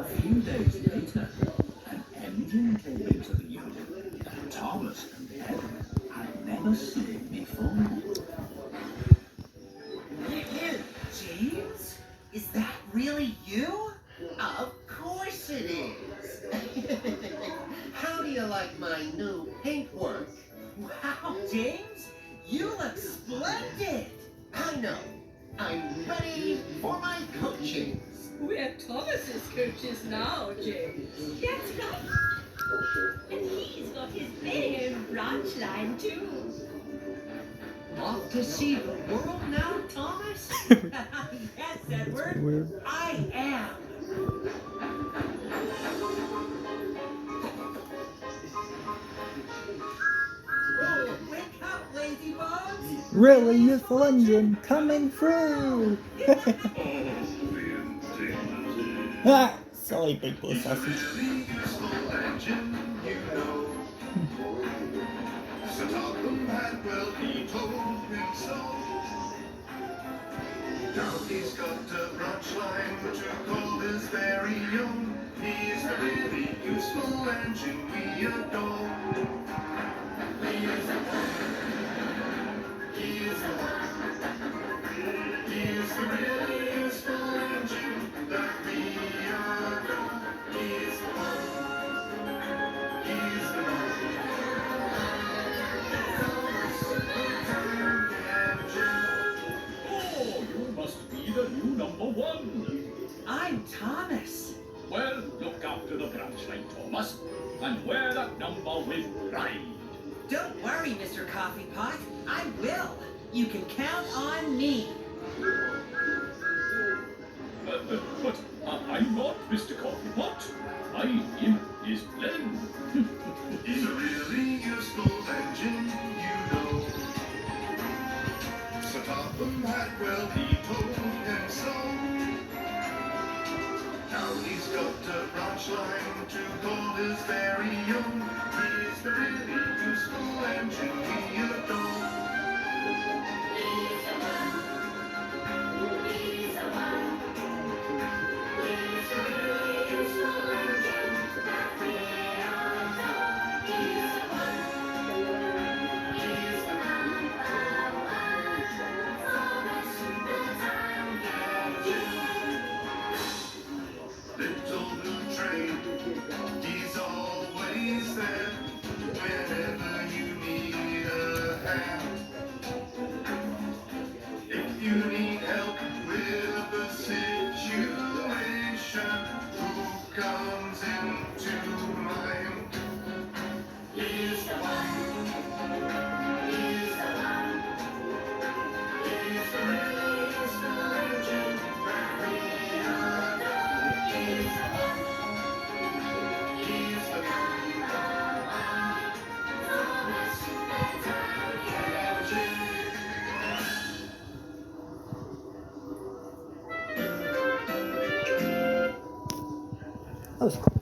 A few days later, an engine came into the unit that Thomas and Helen had never seen before. James? Is that really you? Of course it is. How do you like my new paintwork? Wow, James, you look splendid. I know. I'm ready for my coaching. We're Thomas's coaches now, James. That's right. And he's got his very own branch line, too. Off to see the world now, Thomas? Yes, Edward. Weird. I am. Oh, wake up, lazybones. Really useful engine coming through! Ah! Silly big blue sausage. Now he's got a branch line to call his very own. He's a really useful engine we adore. He's the one. He's the one. He's the really useful engine that we adore. He's the one. He's the one. Oh, you must be the new number one. I'm Thomas. Well, look after the branch line, Thomas, and wear that number with pride. Don't worry, Mr. Coffee Pot. I will. You can count on me. But I'm not Mr. Coffee Pot. My name is Glenn. He's a really useful engine, you know. Sir Topham Hadwell, he told him so. Now he's got a branch line to call his very own. He's the really useful engine we adore. He's the one. He's the one. He's the really useful engine that we adore. He's the one. He's the number one. Thomas the Tank Engine. Little blue train, he's always there whenever you need a hand. If you need help with a situation, who comes into mind? He's the one. He's the one. He's the really useful engine that we adore. He's the one. He's the number one. Thomas the Tank Engine. That was cool.